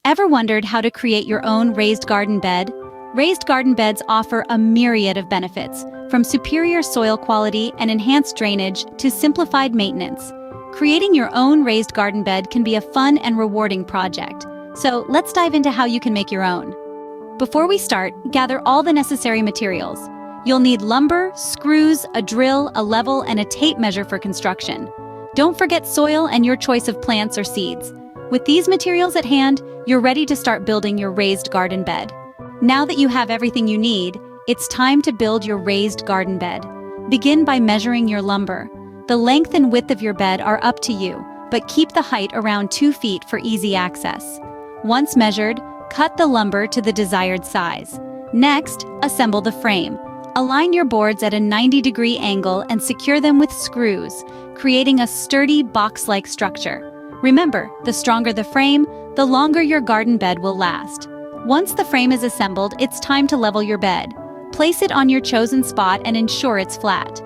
Ever wondered how to create your own raised garden bed? Raised garden beds offer a myriad of benefits, from superior soil quality and enhanced drainage to simplified maintenance. Creating your own raised garden bed can be a fun and rewarding project. So let's dive into how you can make your own. Before we start, gather all the necessary materials. You'll need lumber, screws, a drill, a level, and a tape measure for construction. Don't forget soil and your choice of plants or seeds. With these materials at hand, you're ready to start building your raised garden bed. Now that you have everything you need, it's time to build your raised garden bed. Begin by measuring your lumber. The length and width of your bed are up to you, but keep the height around 2 feet for easy access. Once measured, cut the lumber to the desired size. Next, assemble the frame. Align your boards at a 90-degree angle and secure them with screws, creating a sturdy box-like structure. Remember, the stronger the frame, the longer your garden bed will last. Once the frame is assembled, it's time to level your bed. Place it on your chosen spot and ensure it's flat.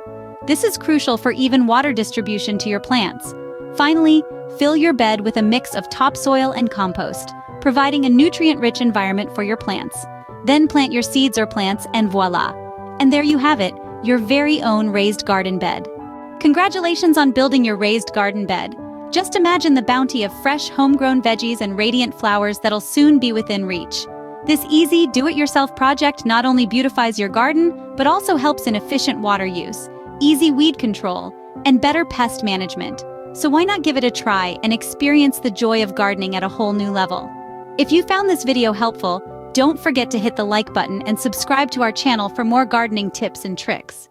This is crucial for even water distribution to your plants. Finally, fill your bed with a mix of topsoil and compost, providing a nutrient-rich environment for your plants. Then plant your seeds or plants and voila! And there you have it, your very own raised garden bed. Congratulations on building your raised garden bed. Just imagine the bounty of fresh, homegrown veggies and radiant flowers that'll soon be within reach. This easy, do-it-yourself project not only beautifies your garden, but also helps in efficient water use, easy weed control, and better pest management. So why not give it a try and experience the joy of gardening at a whole new level? If you found this video helpful, don't forget to hit the like button and subscribe to our channel for more gardening tips and tricks.